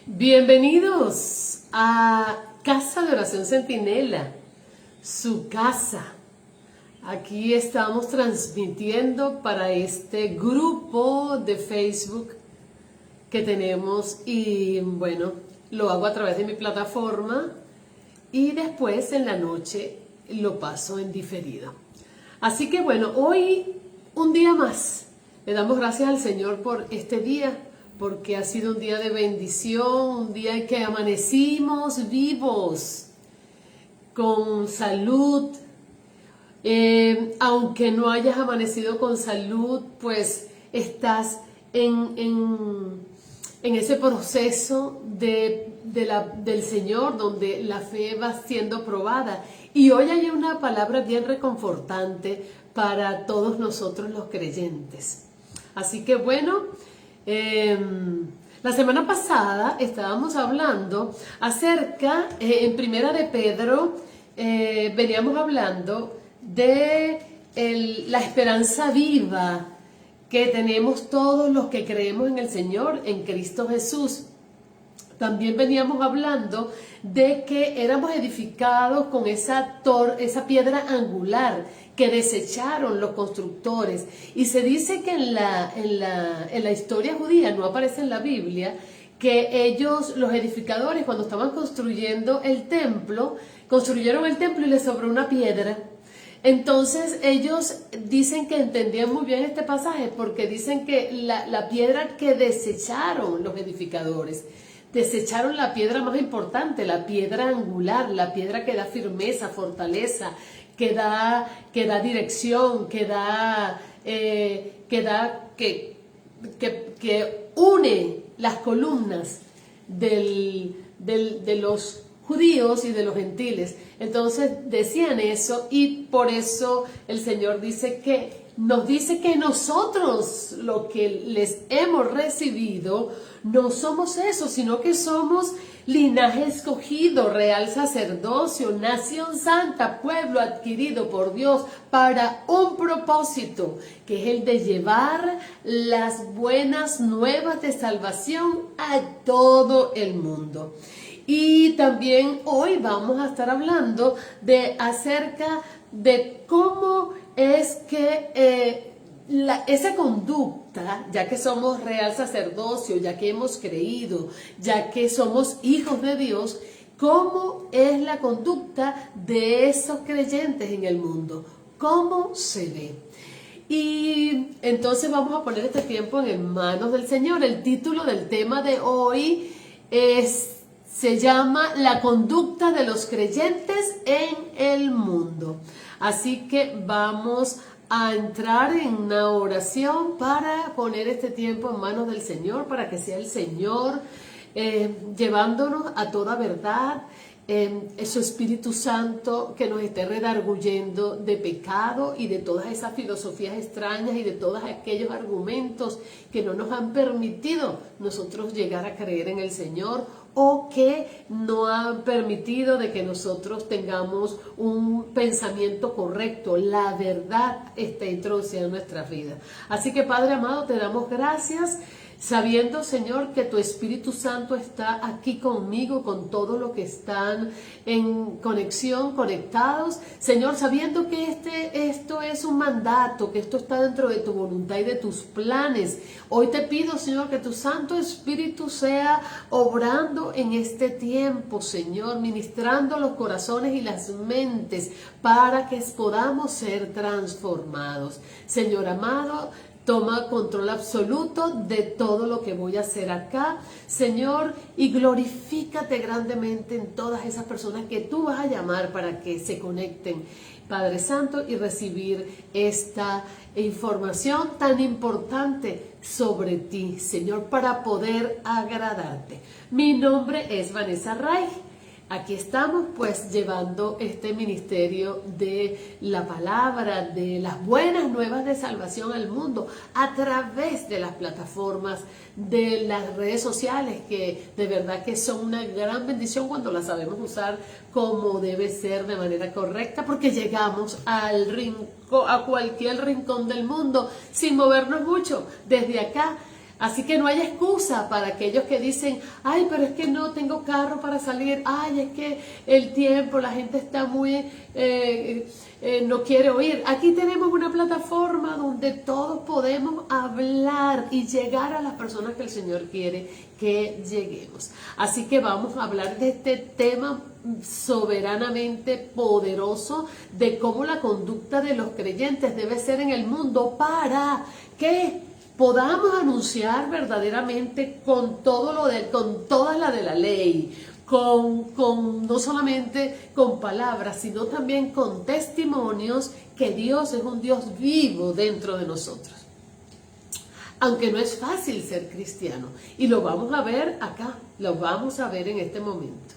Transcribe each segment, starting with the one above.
Bienvenidos a Casa de Oración Centinela, su casa. Aquí estamos transmitiendo para este grupo de Facebook que tenemos y bueno, lo hago a través de mi plataforma y después en la noche lo paso en diferido. Así que bueno, hoy un día más. Le damos gracias al Señor por este día, porque ha sido un día de bendición, un día en que amanecimos vivos, con salud. Aunque no hayas amanecido con salud, pues estás en ese proceso del Señor, donde la fe va siendo probada. Y hoy hay una palabra bien reconfortante para todos nosotros los creyentes. Así que bueno, la semana pasada estábamos hablando acerca, en Primera de Pedro, veníamos hablando de la esperanza viva que tenemos todos los que creemos en el Señor, en Cristo Jesús. También veníamos hablando de que éramos edificados con esa piedra angular que desecharon los constructores. Y se dice que en la historia judía, no aparece en la Biblia, que ellos, los edificadores, cuando estaban construyendo el templo, construyeron el templo y les sobró una piedra. Entonces ellos dicen que entendían muy bien este pasaje porque dicen que la piedra que desecharon los edificadores, desecharon la piedra más importante, la piedra angular, la piedra que da firmeza, fortaleza, que da dirección, que une las columnas de los judíos y de los gentiles. Entonces decían eso y por eso el Señor nos dice que nosotros lo que les hemos recibido no somos eso, sino que somos linaje escogido, real sacerdocio, nación santa, pueblo adquirido por Dios para un propósito, que es el de llevar las buenas nuevas de salvación a todo el mundo. Y también hoy vamos a estar hablando acerca de cómo es que esa conducta, ya que somos real sacerdocio, ya que hemos creído, ya que somos hijos de Dios, cómo es la conducta de esos creyentes en el mundo, cómo se ve. Y entonces vamos a poner este tiempo en manos del Señor. El título del tema de hoy se llama La conducta de los creyentes en el mundo. Así que vamos a entrar en una oración para poner este tiempo en manos del Señor, para que sea el Señor llevándonos a toda verdad, su Espíritu Santo que nos esté redarguyendo de pecado y de todas esas filosofías extrañas y de todos aquellos argumentos que no nos han permitido nosotros llegar a creer en el Señor, o que no han permitido de que nosotros tengamos un pensamiento correcto. La verdad está introducida en nuestras vidas. Así que Padre amado, te damos gracias, sabiendo, Señor, que tu Espíritu Santo está aquí conmigo, con todos los que están en conexión, conectados. Señor, sabiendo que esto es un mandato, que esto está dentro de tu voluntad y de tus planes. Hoy te pido, Señor, que tu Santo Espíritu sea obrando en este tiempo, Señor, ministrando los corazones y las mentes para que podamos ser transformados. Señor amado, toma control absoluto de todo lo que voy a hacer acá, Señor, y glorifícate grandemente en todas esas personas que tú vas a llamar para que se conecten, Padre Santo, y recibir esta información tan importante sobre ti, Señor, para poder agradarte. Mi nombre es Vanessa Ray. Aquí estamos pues llevando este ministerio de la palabra, de las buenas nuevas de salvación al mundo a través de las plataformas, de las redes sociales, que de verdad que son una gran bendición cuando las sabemos usar como debe ser, de manera correcta, porque llegamos al rincón, a cualquier rincón del mundo sin movernos mucho. Desde acá Así que no hay excusa para aquellos que dicen, ay, pero es que no tengo carro para salir, ay, es que el tiempo, la gente está muy, no quiere oír. Aquí tenemos una plataforma donde todos podemos hablar y llegar a las personas que el Señor quiere que lleguemos. Así que vamos a hablar de este tema soberanamente poderoso, de cómo la conducta de los creyentes debe ser en el mundo para que podamos anunciar verdaderamente con con toda la de la ley, no solamente con palabras, sino también con testimonios que Dios es un Dios vivo dentro de nosotros. Aunque no es fácil ser cristiano, y lo vamos a ver acá, lo vamos a ver en este momento.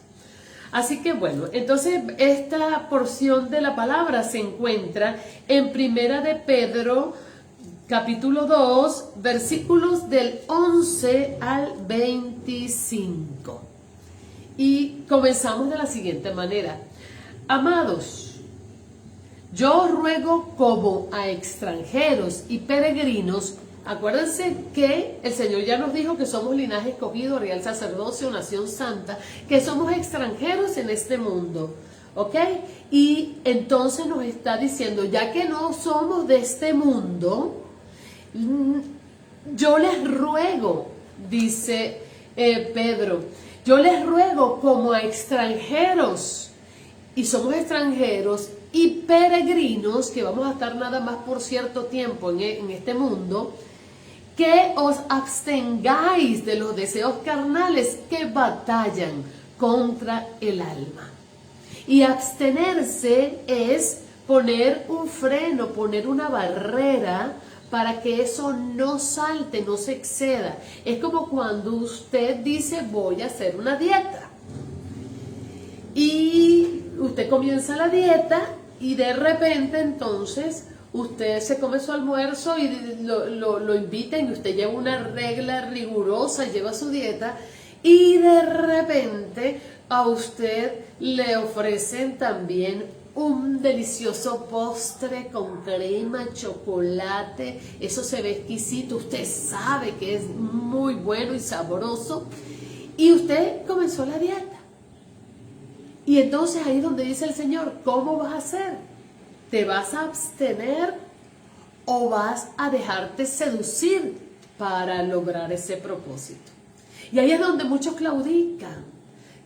Así que bueno, entonces esta porción de la palabra se encuentra en Primera de Pedro, capítulo 2, versículos del 11 al 25. Y comenzamos de la siguiente manera. Amados, yo os ruego como a extranjeros y peregrinos. Acuérdense que el Señor ya nos dijo que somos linaje escogido, real sacerdocio, nación santa, que somos extranjeros en este mundo, ¿ok? Y entonces nos está diciendo, ya que no somos de este mundo, yo les ruego, dice Pedro, yo les ruego como a extranjeros, y somos extranjeros y peregrinos, que vamos a estar nada más por cierto tiempo en este mundo, que os abstengáis de los deseos carnales que batallan contra el alma. Y abstenerse es poner un freno, poner una barrera para que eso no salte, no se exceda. Es como cuando usted dice voy a hacer una dieta. Y usted comienza la dieta y de repente entonces usted se come su almuerzo y lo invitan y usted lleva una regla rigurosa, lleva su dieta y de repente a usted le ofrecen también un delicioso postre con crema, chocolate, eso se ve exquisito, usted sabe que es muy bueno y sabroso y usted comenzó la dieta. Y entonces ahí es donde dice el Señor, ¿cómo vas a hacer? ¿Te vas a abstener o vas a dejarte seducir para lograr ese propósito? Y ahí es donde muchos claudican.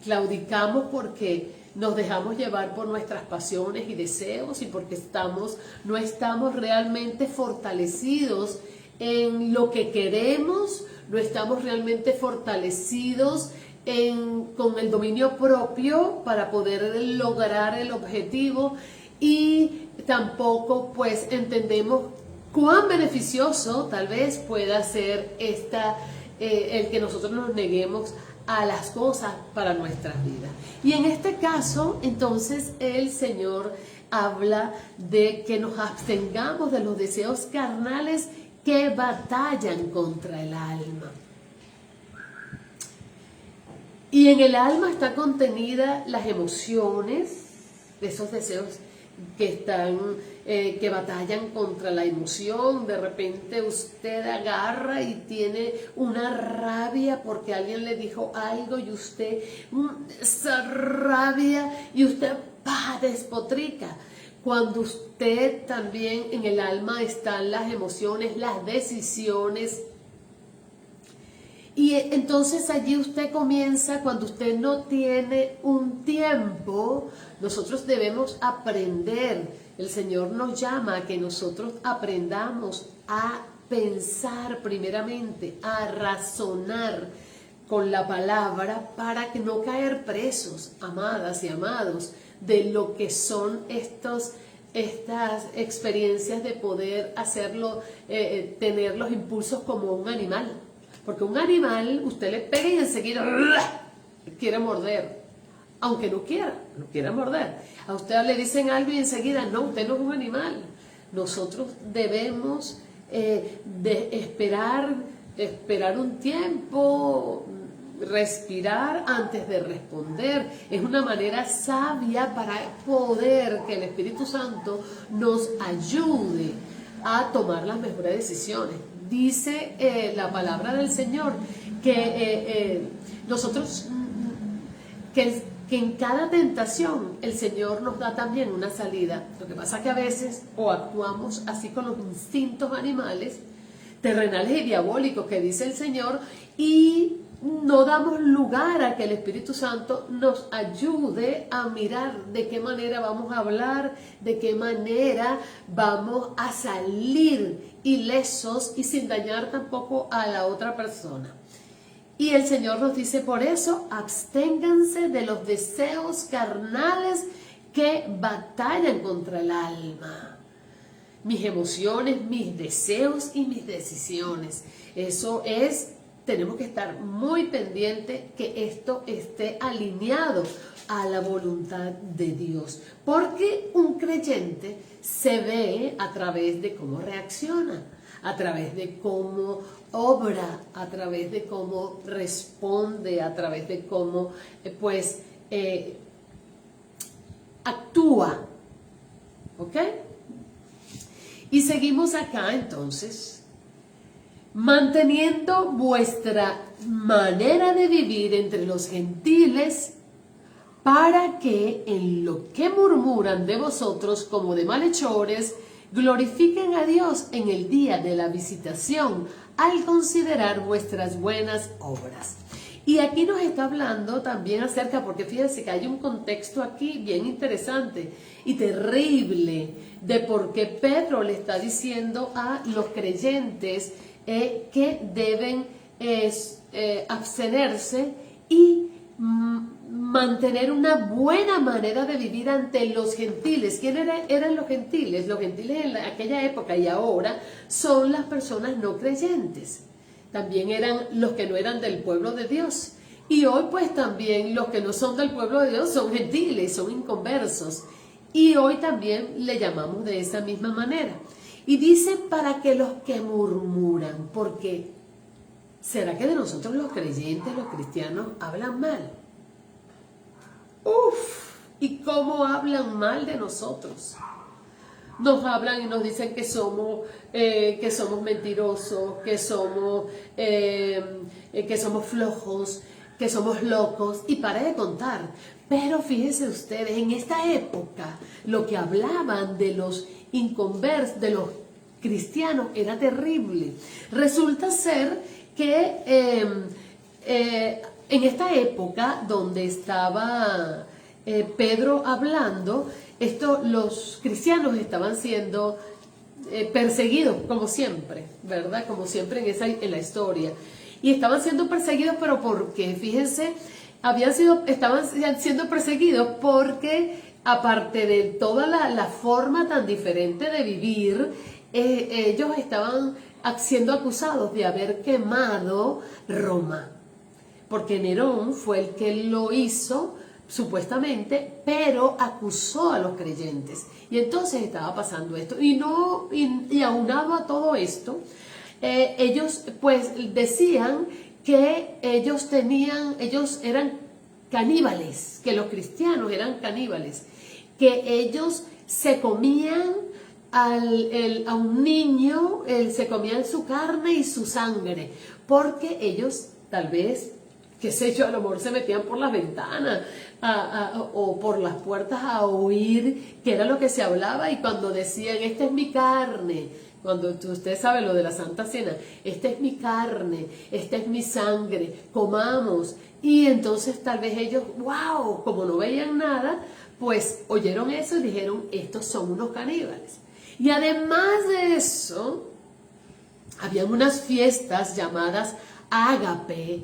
Claudicamos porque nos dejamos llevar por nuestras pasiones y deseos y porque no estamos realmente fortalecidos en lo que queremos, no estamos realmente fortalecidos con el dominio propio para poder lograr el objetivo. Y tampoco pues entendemos cuán beneficioso tal vez pueda ser el que nosotros nos neguemos a las cosas para nuestras vidas. Y en este caso entonces el Señor habla de que nos abstengamos de los deseos carnales que batallan contra el alma. Y en el alma está contenida las emociones, esos deseos que batallan contra la emoción. De repente usted agarra y tiene una rabia porque alguien le dijo algo y usted esa rabia y usted despotrica. Cuando usted también en el alma están las emociones, las decisiones. Y entonces allí usted comienza, cuando usted no tiene un tiempo, nosotros debemos aprender. El Señor nos llama a que nosotros aprendamos a pensar primeramente, a razonar con la palabra para que no caer presos, amadas y amados, de lo que son estas experiencias de poder hacerlo, tener los impulsos como un animal. Porque un animal, usted le pega y enseguida quiere morder, aunque no quiera morder. A usted le dicen algo y enseguida, no, usted no es un animal. Nosotros debemos de esperar un tiempo, respirar antes de responder. Es una manera sabia para poder que el Espíritu Santo nos ayude a tomar las mejores decisiones. dice la palabra del Señor que nosotros, que en cada tentación el Señor nos da también una salida. Lo que pasa es que a veces o actuamos así con los instintos animales, terrenales y diabólicos que dice el Señor, y no damos lugar a que el Espíritu Santo nos ayude a mirar de qué manera vamos a hablar, de qué manera vamos a salir ilesos y sin dañar tampoco a la otra persona. Y el Señor nos dice, por eso, absténganse de los deseos carnales que batallan contra el alma. Mis emociones, mis deseos y mis decisiones. Eso es, tenemos que estar muy pendientes que esto esté alineado a la voluntad de Dios. Porque un creyente se ve a través de cómo reacciona, a través de cómo obra, a través de cómo responde, a través de cómo actúa. ¿Ok? Y seguimos acá entonces, manteniendo vuestra manera de vivir entre los gentiles, para que en lo que murmuran de vosotros como de malhechores, glorifiquen a Dios en el día de la visitación, al considerar vuestras buenas obras. Y aquí nos está hablando también acerca, porque fíjense que hay un contexto aquí bien interesante y terrible de por qué Pedro le está diciendo a los creyentes que deben abstenerse y mantener una buena manera de vivir ante los gentiles. ¿Quiénes eran los gentiles? Los gentiles en aquella época y ahora son las personas no creyentes. También eran los que no eran del pueblo de Dios. Y hoy pues también los que no son del pueblo de Dios son gentiles, son inconversos. Y hoy también le llamamos de esa misma manera. Y dice para que los que murmuran, porque ¿será que de nosotros los creyentes, los cristianos, hablan mal? ¡Uf! ¿Y cómo hablan mal de nosotros? Nos hablan y nos dicen que somos mentirosos, que somos flojos, que somos locos, y para de contar. Pero fíjense ustedes, en esta época lo que hablaban de los inconversos, de los cristianos, era terrible. Resulta ser que en esta época donde estaba Pedro hablando, los cristianos estaban siendo perseguidos, como siempre, ¿verdad? Como siempre en la historia. Y estaban siendo perseguidos, pero ¿por qué? Fíjense, estaban siendo perseguidos porque, aparte de toda la forma tan diferente de vivir, ellos estaban siendo acusados de haber quemado Roma. Porque Nerón fue el que lo hizo, supuestamente, pero acusó a los creyentes. Y entonces estaba pasando esto. Y aunado a todo esto, ellos pues decían que ellos eran caníbales, que los cristianos eran caníbales, que ellos se comían a un niño, se comían su carne y su sangre, porque ellos tal vez, qué sé yo, a lo mejor se metían por las ventanas o por las puertas a oír qué era lo que se hablaba, y cuando decían, esta es mi carne, cuando usted sabe lo de la Santa Cena, esta es mi carne, esta es mi sangre, comamos. Y entonces tal vez ellos, wow, como no veían nada, pues oyeron eso y dijeron, estos son unos caníbales. Y además de eso, habían unas fiestas llamadas ágape,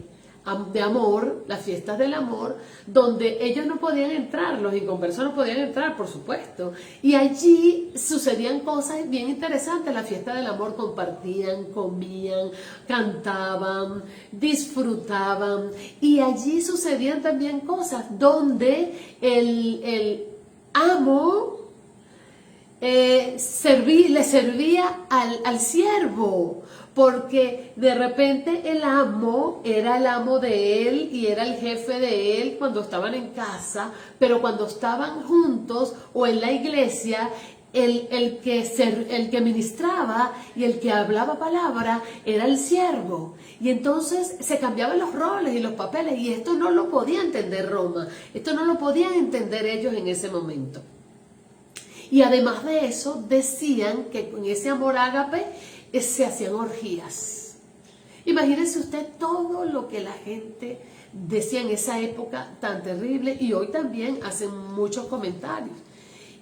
de amor, las fiestas del amor, donde ellos no podían entrar, los inconversos no podían entrar, por supuesto. Y allí sucedían cosas bien interesantes. La fiesta del amor compartían, comían, cantaban, disfrutaban. Y allí sucedían también cosas donde el amo le servía al siervo, porque de repente el amo era el amo de él y era el jefe de él cuando estaban en casa, pero cuando estaban juntos o en la iglesia, el que ministraba y el que hablaba palabra era el siervo. Y entonces se cambiaban los roles y los papeles, y esto no lo podía entender Roma, esto no lo podían entender ellos en ese momento. Y además de eso, decían que con ese amor ágape se hacían orgías. Imagínense usted todo lo que la gente decía en esa época tan terrible, y hoy también hacen muchos comentarios.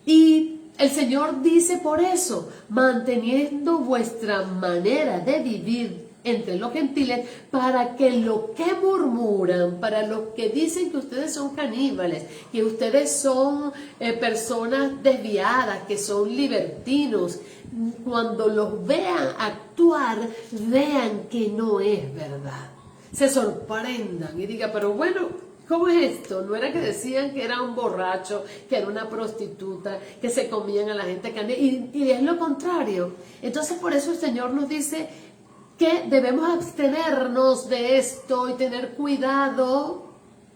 Y el Señor dice por eso, manteniendo vuestra manera de vivir entre los gentiles, para que lo que murmuran, para los que dicen que ustedes son caníbales, que ustedes son personas desviadas, que son libertinos, cuando los vean actuar, vean que no es verdad. Se sorprendan y digan, pero bueno, ¿cómo es esto? No era que decían que era un borracho, que era una prostituta, que se comían a la gente y es lo contrario. Entonces por eso el Señor nos dice que debemos abstenernos de esto y tener cuidado,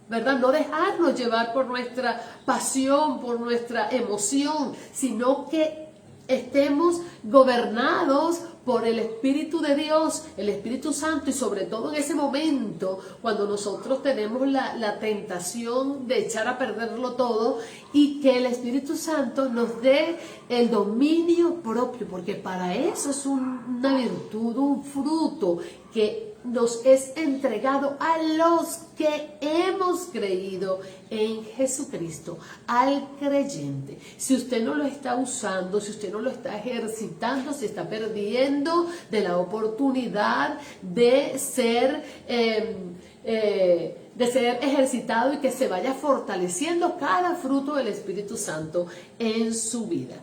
¿verdad? No dejarnos llevar por nuestra pasión, por nuestra emoción, sino que estemos gobernados por el Espíritu de Dios, el Espíritu Santo, y sobre todo en ese momento cuando nosotros tenemos la tentación de echar a perderlo todo, y que el Espíritu Santo nos dé el dominio propio, porque para eso es una virtud, un fruto que nos es entregado a los que hemos creído en Jesucristo, al creyente. Si usted no lo está usando, si usted no lo está ejercitando, se está perdiendo de la oportunidad de ser ejercitado y que se vaya fortaleciendo cada fruto del Espíritu Santo en su vida.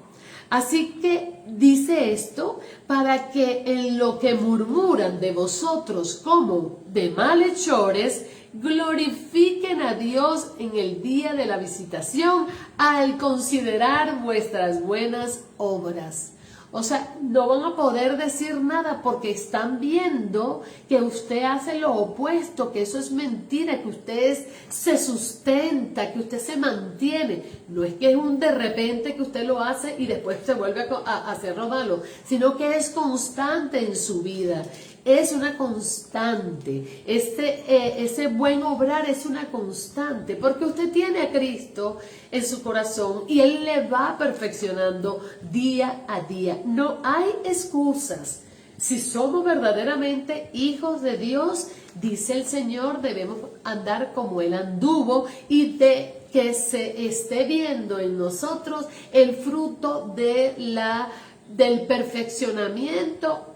Así que dice esto para que en lo que murmuran de vosotros como de malhechores, glorifiquen a Dios en el día de la visitación al considerar vuestras buenas obras. O sea, no van a poder decir nada porque están viendo que usted hace lo opuesto, que eso es mentira, que usted se sustenta, que usted se mantiene. No es que es un de repente que usted lo hace y después se vuelve a hacerlo malo, sino que es constante en su vida. Es una constante, ese buen obrar es una constante, porque usted tiene a Cristo en su corazón y Él le va perfeccionando día a día. No hay excusas. Si somos verdaderamente hijos de Dios, dice el Señor, debemos andar como Él anduvo, y de que se esté viendo en nosotros el fruto del perfeccionamiento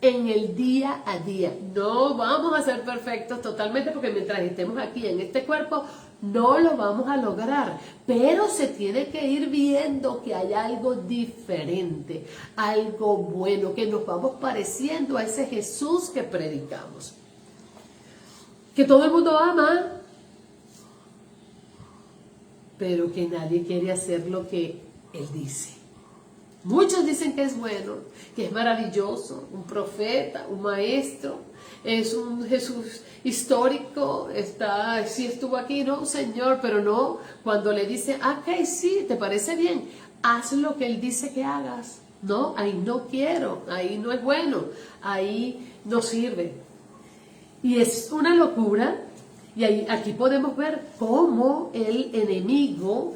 en el día a día. No vamos a ser perfectos totalmente, porque mientras estemos aquí en este cuerpo no lo vamos a lograr, pero se tiene que ir viendo que hay algo diferente, algo bueno, que nos vamos pareciendo a ese Jesús que predicamos, que todo el mundo ama, pero que nadie quiere hacer lo que Él dice. Muchos dicen que es bueno, que es maravilloso, un profeta, un maestro, es un Jesús histórico, sí estuvo aquí, no, Señor, pero no, cuando le dice, ok, sí, ¿te parece bien? Haz lo que Él dice que hagas. No, ahí no quiero, ahí no es bueno, ahí no sirve. Y es una locura, y aquí podemos ver cómo el enemigo,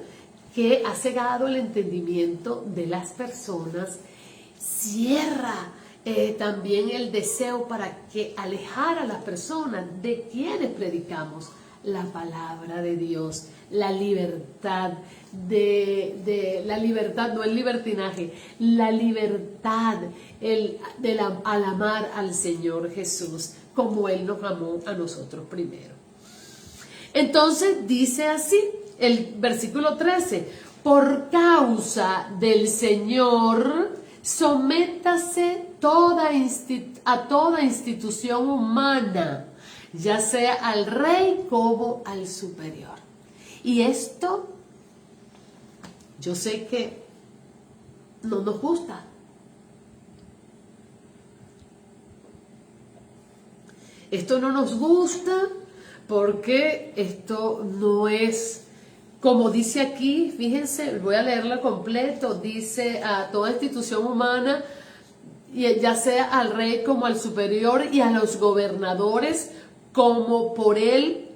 que ha cegado el entendimiento de las personas, cierra también el deseo para que alejar a las personas de quienes predicamos la palabra de Dios, la libertad, la libertad, no el libertinaje, la libertad al amar al Señor Jesús, como Él nos amó a nosotros primero. Entonces dice así, el versículo 13, por causa del Señor, sométase a toda institución humana, ya sea al rey como al superior. Y esto, yo sé que no nos gusta. Esto no nos gusta porque esto no es como dice aquí, fíjense, voy a leerlo completo, dice a toda institución humana, ya sea al rey como al superior y a los gobernadores como por él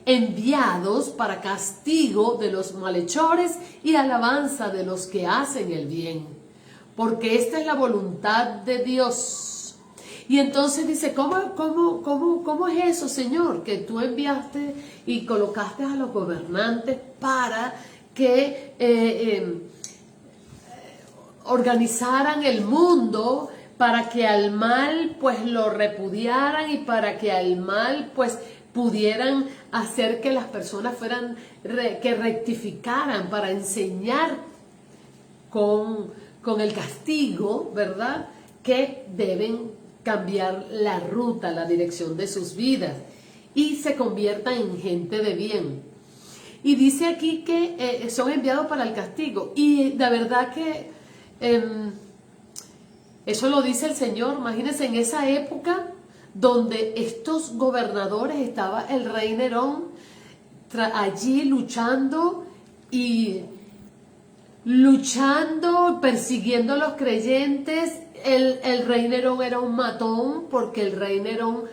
enviados para castigo de los malhechores y alabanza de los que hacen el bien, porque esta es la voluntad de Dios. Y entonces dice, ¿cómo es eso, Señor? Que tú enviaste y colocaste a los gobernantes para que organizaran el mundo, para que al mal pues lo repudiaran y para que al mal pues pudieran hacer que las personas fueran, que rectificaran, para enseñar con el castigo, ¿verdad? Que deben cambiar la ruta, la dirección de sus vidas y se conviertan en gente de bien. Y dice aquí que son enviados para el castigo. Y la verdad que eso lo dice el Señor. Imagínense en esa época donde estos gobernadores, estaba el rey Nerón allí luchando, persiguiendo a los creyentes. El rey Nerón era un matón, porque el rey Nerón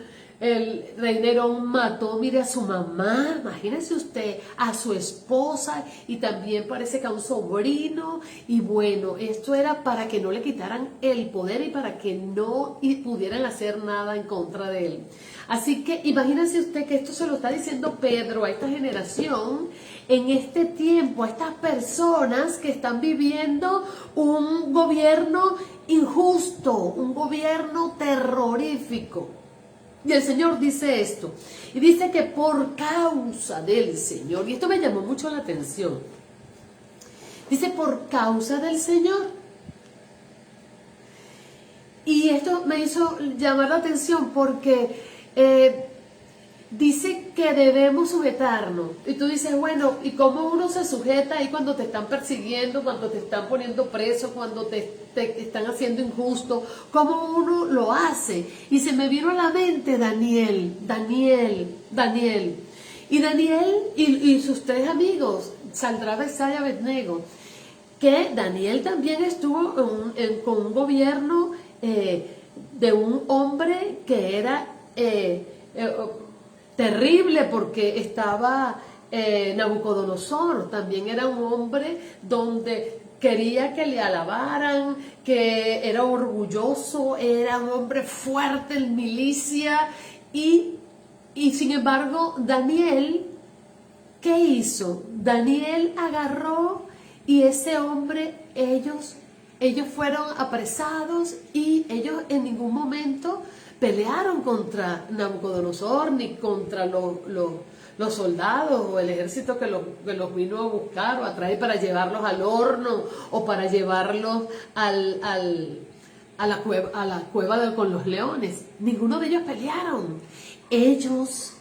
mató, mire, a su mamá, imagínese usted, a su esposa y también parece que a un sobrino. Y bueno, esto era para que no le quitaran el poder y para que no pudieran hacer nada en contra de él. Así que imagínese usted que esto se lo está diciendo Pedro a esta generación, en este tiempo, a estas personas que están viviendo un gobierno injusto, un gobierno terrorífico. Y el Señor dice esto, y dice que por causa del Señor, y esto me llamó mucho la atención, dice por causa del Señor. Y esto me hizo llamar la atención porque dice que debemos sujetarnos. Y tú dices, bueno, ¿y cómo uno se sujeta ahí cuando te están persiguiendo, cuando te están poniendo preso, cuando te están haciendo injusto? ¿Cómo uno lo hace? Y se me vino a la mente Daniel. Y Daniel y sus tres amigos, Sadrach, Mesach y Abednego, que Daniel también estuvo con un gobierno de un hombre que era terrible, porque estaba Nabucodonosor. También era un hombre donde quería que le alabaran, que era orgulloso, era un hombre fuerte en milicia. Y sin embargo, Daniel, ¿qué hizo? Daniel agarró, y ese hombre, ellos fueron apresados y ellos en ningún momento pelearon contra Nabucodonosor ni contra los soldados o el ejército que los vino a buscar o a traer para llevarlos al horno o para llevarlos a la cueva con los leones. Ninguno de ellos pelearon. Ellos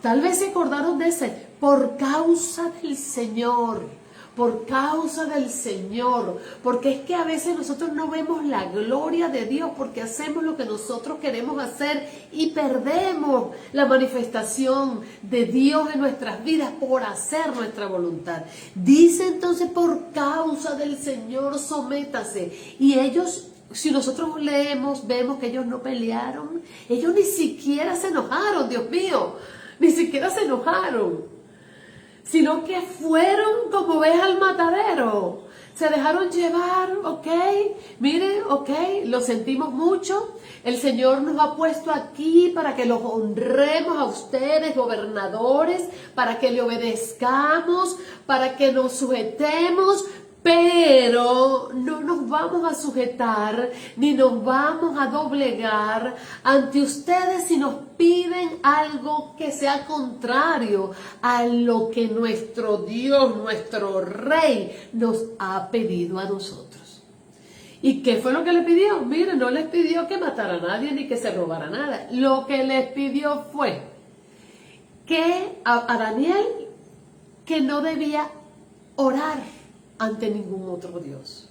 tal vez se acordaron de ese, por causa del Señor. Por causa del Señor, porque es que a veces nosotros no vemos la gloria de Dios porque hacemos lo que nosotros queremos hacer y perdemos la manifestación de Dios en nuestras vidas por hacer nuestra voluntad. Dice entonces, por causa del Señor, sométase. Y ellos, si nosotros leemos, vemos que ellos no pelearon, ellos ni siquiera se enojaron, Dios mío, ni siquiera se enojaron, sino que fueron como ovejas al matadero. Se dejaron llevar, ok, miren, ok, lo sentimos mucho. El Señor nos ha puesto aquí para que los honremos a ustedes, gobernadores, para que le obedezcamos, para que nos sujetemos, pero no nos vamos a sujetar ni nos vamos a doblegar ante ustedes si nos piden algo que sea contrario a lo que nuestro Dios, nuestro Rey, nos ha pedido a nosotros. ¿Y qué fue lo que le pidió? Miren, no les pidió que matara a nadie ni que se robara nada. Lo que les pidió fue que a Daniel, que no debía orar ante ningún otro Dios.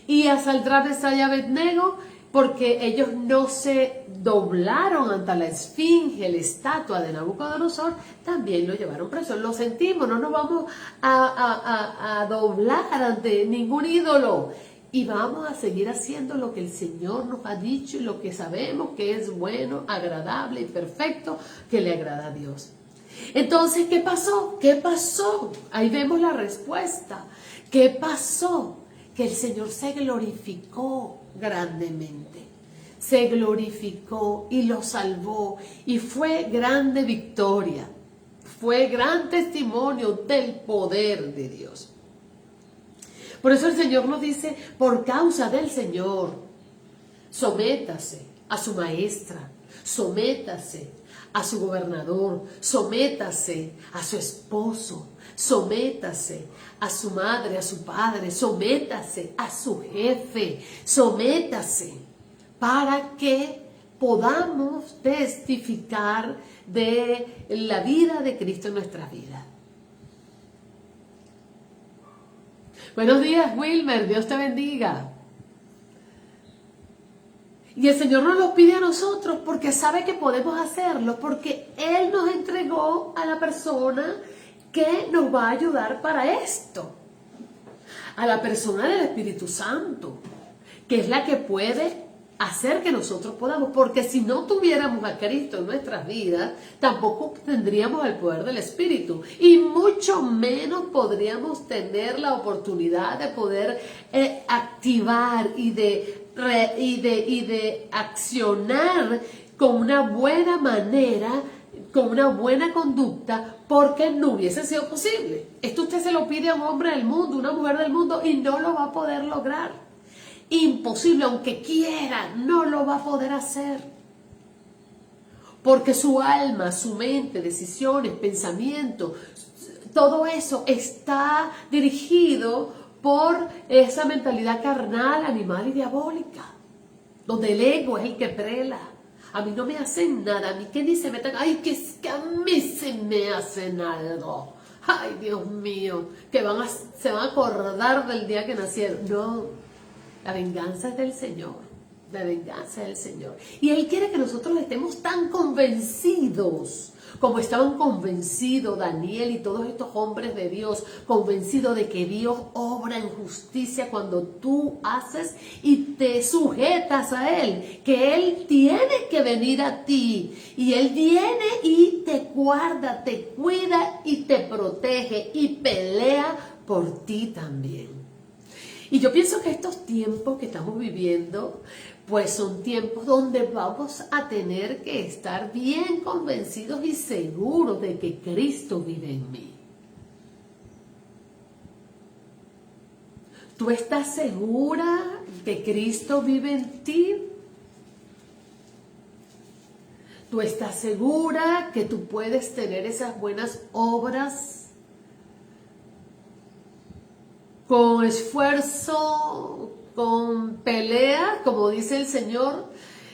Y a Sadrach, Mesach y Abednego, porque ellos no se doblaron ante la esfinge, la estatua de Nabucodonosor, también lo llevaron preso. Lo sentimos, no nos vamos a doblar ante ningún ídolo. Y vamos a seguir haciendo lo que el Señor nos ha dicho y lo que sabemos que es bueno, agradable y perfecto, que le agrada a Dios. Entonces, ¿qué pasó? ¿Qué pasó? Ahí vemos la respuesta. ¿Qué pasó? Que el Señor se glorificó grandemente. Se glorificó y lo salvó. Y fue grande victoria. Fue gran testimonio del poder de Dios. Por eso el Señor nos dice, por causa del Señor, sométase a su maestra, sométase a su gobernador, sométase a su esposo, sométase a su madre, a su padre, sométase a su jefe, sométase para que podamos testificar de la vida de Cristo en nuestras vidas. Buenos días, Wilmer, Dios te bendiga. Y el Señor nos lo pide a nosotros porque sabe que podemos hacerlo, porque Él nos entregó a la persona que nos va a ayudar para esto. A la persona del Espíritu Santo, que es la que puede hacer que nosotros podamos, porque si no tuviéramos a Cristo en nuestras vidas, tampoco tendríamos el poder del Espíritu, y mucho menos podríamos tener la oportunidad de poder activar y de accionar con una buena manera, con una buena conducta, porque no hubiese sido posible. Esto usted se lo pide a un hombre del mundo, una mujer del mundo, y no lo va a poder lograr. Imposible, aunque quiera, no lo va a poder hacer. Porque su alma, su mente, decisiones, pensamientos, todo eso está dirigido por esa mentalidad carnal, animal y diabólica, donde el ego es el que prela. A mí no me hacen nada, a mí que ni se metan, ay, que es que a mí se me hacen algo. Ay, Dios mío, que se van a acordar del día que nacieron. No. La venganza es del Señor, la venganza es del Señor. Y Él quiere que nosotros estemos tan convencidos, como estaban convencidos Daniel y todos estos hombres de Dios, convencidos de que Dios obra en justicia cuando tú haces y te sujetas a Él, que Él tiene que venir a ti, y Él viene y te guarda, te cuida y te protege y pelea por ti también. Y yo pienso que estos tiempos que estamos viviendo, pues son tiempos donde vamos a tener que estar bien convencidos y seguros de que Cristo vive en mí. ¿Tú estás segura que Cristo vive en ti? ¿Tú estás segura que tú puedes tener esas buenas obras con esfuerzo, con pelea, como dice el Señor?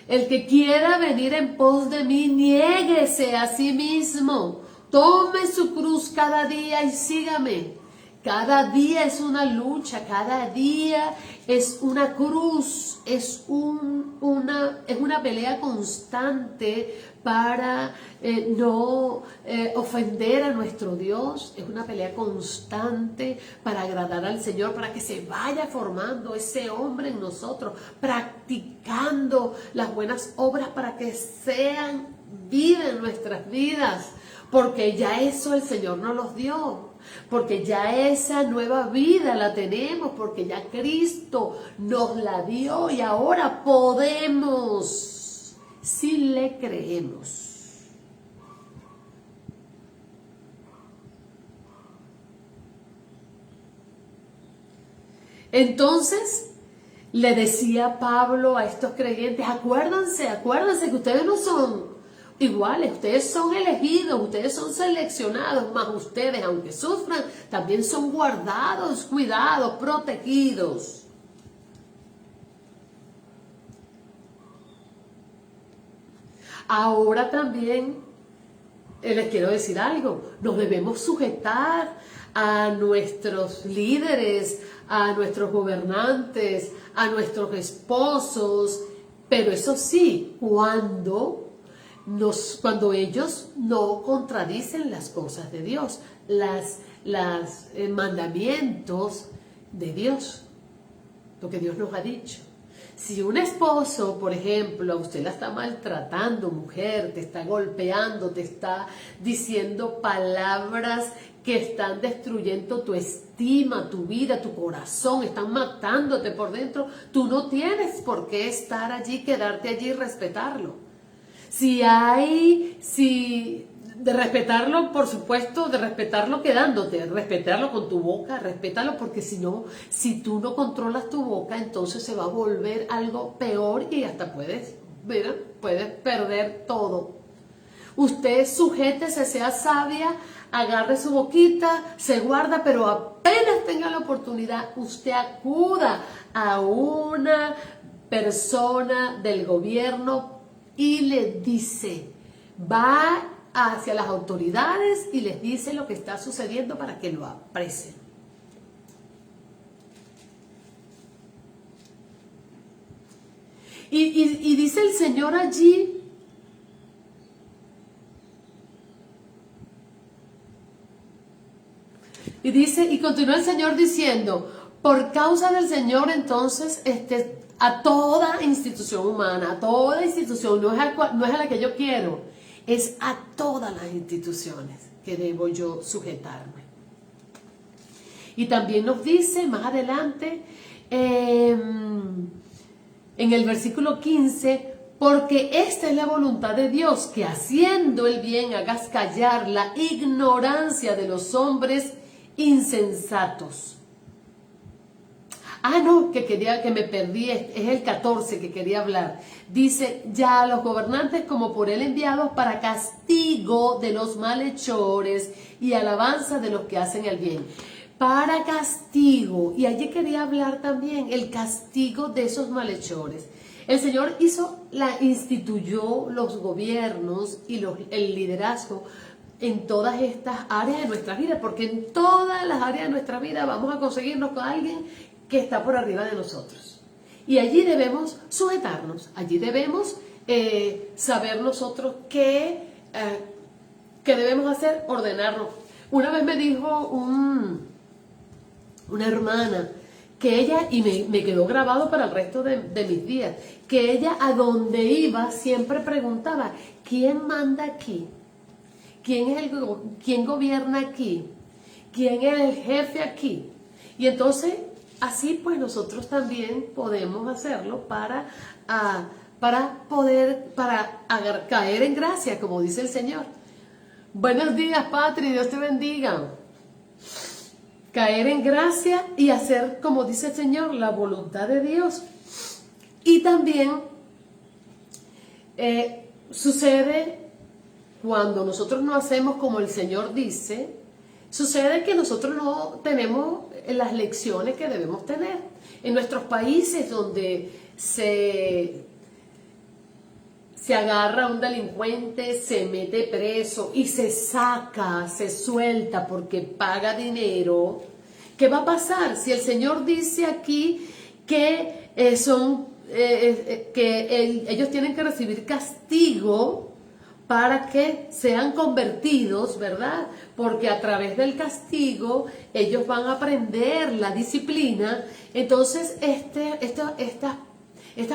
El que quiera venir en pos de mí, niéguese a sí mismo, tome su cruz cada día y sígame. Cada día es una lucha, cada día es una cruz, es una pelea constante para no ofender a nuestro Dios. Es una pelea constante para agradar al Señor, para que se vaya formando ese hombre en nosotros, practicando las buenas obras para que sean vida en nuestras vidas, porque ya eso el Señor nos los dio. Porque ya esa nueva vida la tenemos, porque ya Cristo nos la dio y ahora podemos, si le creemos. Entonces le decía Pablo a estos creyentes, acuérdense que ustedes no son iguales, ustedes son elegidos, ustedes son seleccionados, mas ustedes, aunque sufran, también son guardados, cuidados, protegidos. Ahora también les quiero decir algo, nos debemos sujetar a nuestros líderes, a nuestros gobernantes, a nuestros esposos, Pero eso sí, cuando ellos no contradicen las cosas de Dios, las mandamientos de Dios, lo que Dios nos ha dicho. Si un esposo, por ejemplo, a usted la está maltratando, mujer, te está golpeando, te está diciendo palabras que están destruyendo tu estima, tu vida, tu corazón, están matándote por dentro, tú no tienes por qué estar allí, quedarte allí y respetarlo. De respetarlo, por supuesto, de respetarlo quedándote, respetarlo con tu boca, respétalo, porque si no, si tú no controlas tu boca, entonces se va a volver algo peor y hasta puedes perder todo. Usted sujétese, sea sabia, agarre su boquita, se guarda, pero apenas tenga la oportunidad, usted acuda a una persona del gobierno y le dice, va hacia las autoridades y les dice lo que está sucediendo para que lo aprecien. Y dice el Señor allí, y continúa el Señor diciendo, por causa del Señor entonces, a toda institución humana, a toda institución, no es a la que yo quiero, es a todas las instituciones que debo yo sujetarme. Y también nos dice más adelante, en el versículo 15, porque esta es la voluntad de Dios, que haciendo el bien hagas callar la ignorancia de los hombres insensatos. No, que me perdí, es el 14 que quería hablar. Dice, ya a los gobernantes como por él enviados para castigo de los malhechores y alabanza de los que hacen el bien. Para castigo, y allí quería hablar también el castigo de esos malhechores. El Señor instituyó los gobiernos y el liderazgo en todas estas áreas de nuestra vida, porque en todas las áreas de nuestra vida vamos a conseguirnos con alguien que está por arriba de nosotros. Y allí debemos sujetarnos, allí debemos saber nosotros qué debemos hacer, ordenarnos. Una vez me dijo una hermana que ella, y me quedó grabado para el resto de mis días, que ella a donde iba siempre preguntaba, ¿quién manda aquí? ¿Quién gobierna aquí? ¿Quién es el jefe aquí? Y entonces, así pues nosotros también podemos hacerlo para caer en gracia, como dice el Señor. Buenos días, Patri, Dios te bendiga. Caer en gracia y hacer, como dice el Señor, la voluntad de Dios. Y también sucede cuando nosotros no hacemos como el Señor dice, sucede que nosotros no tenemos las lecciones que debemos tener. En nuestros países donde se agarra a un delincuente, se mete preso y se suelta porque paga dinero, ¿qué va a pasar? Si el Señor dice aquí que ellos tienen que recibir castigo para que sean convertidos, ¿verdad? Porque a través del castigo ellos van a aprender la disciplina. Entonces estas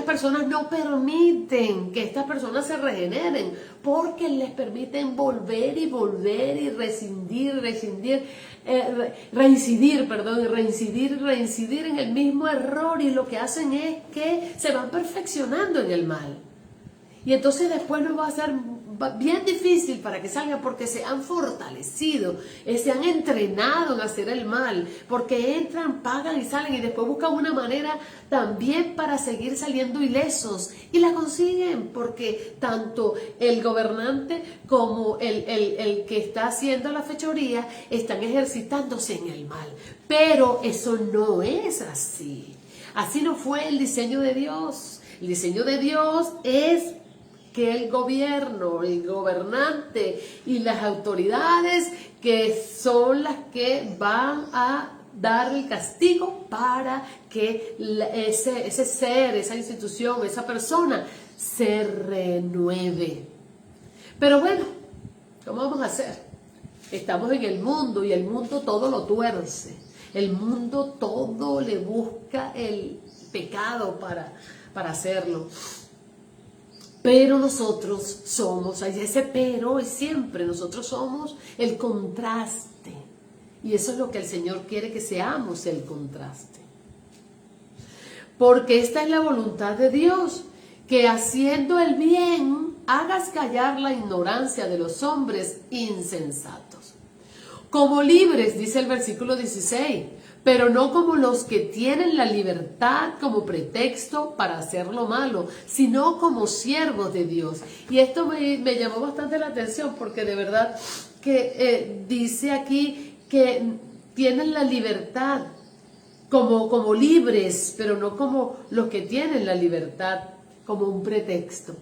personas no permiten que estas personas se regeneren, porque les permiten volver y reincidir en el mismo error, y lo que hacen es que se van perfeccionando en el mal. Y entonces después nos va a ser bien difícil para que salgan, porque se han fortalecido, se han entrenado en hacer el mal, porque entran, pagan y salen, y después buscan una manera también para seguir saliendo ilesos, y la consiguen, porque tanto el gobernante como el que está haciendo la fechoría están ejercitándose en el mal. Pero eso no es así. Así no fue el diseño de Dios. El diseño de Dios es que el gobierno, el gobernante y las autoridades, que son las que van a dar el castigo para que ese ser, esa institución, esa persona se renueve. Pero bueno, ¿cómo vamos a hacer? Estamos en el mundo y el mundo todo lo tuerce. El mundo todo le busca el pecado para hacerlo. Pero nosotros somos, ese pero es siempre, nosotros somos el contraste. Y eso es lo que el Señor quiere que seamos, el contraste. Porque esta es la voluntad de Dios, que haciendo el bien hagas callar la ignorancia de los hombres insensatos. Como libres, dice el versículo 16, pero no como los que tienen la libertad como pretexto para hacer lo malo, sino como siervos de Dios. Y esto me llamó bastante la atención, porque de verdad que dice aquí que tienen la libertad como libres, pero no como los que tienen la libertad como un pretexto.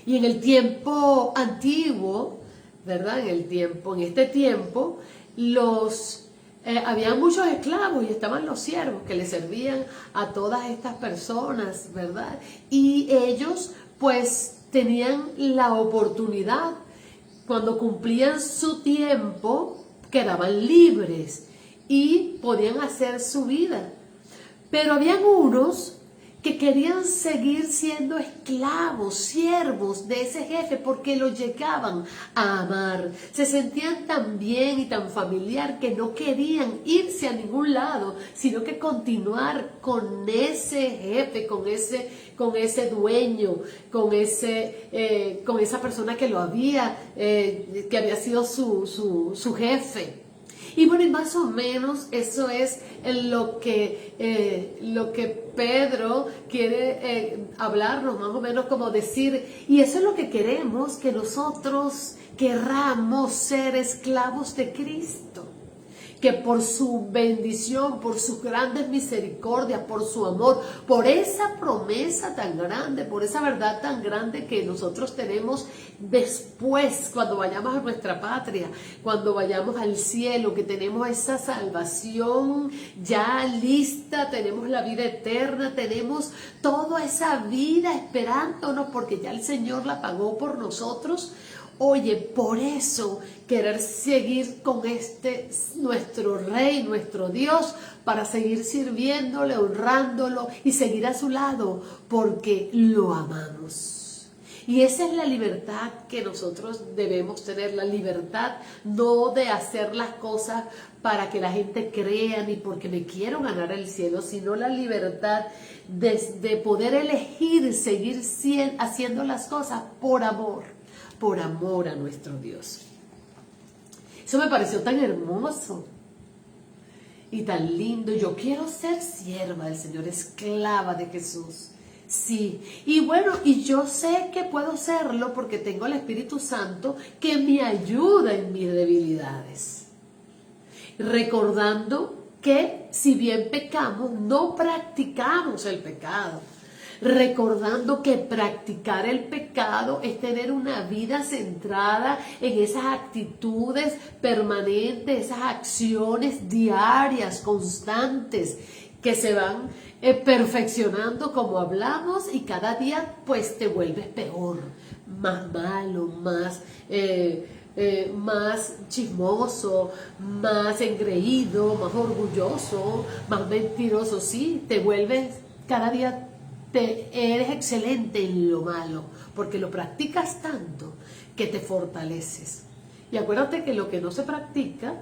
Y en el tiempo antiguo, ¿verdad? En este tiempo, había muchos esclavos y estaban los siervos que le servían a todas estas personas, ¿verdad? Y ellos pues tenían la oportunidad, cuando cumplían su tiempo, quedaban libres y podían hacer su vida. Pero habían unos que querían seguir siendo esclavos, siervos de ese jefe, porque lo llegaban a amar. Se sentían tan bien y tan familiar que no querían irse a ningún lado, sino que continuar con ese jefe, con ese dueño, con esa persona que que había sido su jefe. Y bueno, y más o menos eso es lo que Pedro quiere hablarnos, más o menos como decir, y eso es lo que queremos, que nosotros querramos ser esclavos de Cristo. Que por su bendición, por sus grandes misericordias, por su amor, por esa promesa tan grande, por esa verdad tan grande que nosotros tenemos después, cuando vayamos a nuestra patria, cuando vayamos al cielo, que tenemos esa salvación ya lista, tenemos la vida eterna, tenemos toda esa vida esperándonos, porque ya el Señor la pagó por nosotros. Oye, por eso querer seguir con nuestro Rey, nuestro Dios, para seguir sirviéndole, honrándolo y seguir a su lado, porque lo amamos. Y esa es la libertad que nosotros debemos tener, la libertad no de hacer las cosas para que la gente crea ni porque me quiero ganar el cielo, sino la libertad de poder elegir seguir haciendo las cosas por amor a nuestro Dios. Eso me pareció tan hermoso y tan lindo. Yo quiero ser sierva del Señor, esclava de Jesús. Sí, y bueno, y yo sé que puedo serlo porque tengo el Espíritu Santo que me ayuda en mis debilidades. Recordando que si bien pecamos, no practicamos el pecado. Recordando que practicar el pecado es tener una vida centrada en esas actitudes permanentes, esas acciones diarias, constantes, que se van perfeccionando como hablamos, y cada día pues te vuelves peor, más malo, más chismoso, más engreído, más orgulloso, más mentiroso. Sí, te vuelves cada día. Eres excelente en lo malo, porque lo practicas tanto que te fortaleces. Y acuérdate que lo que no se practica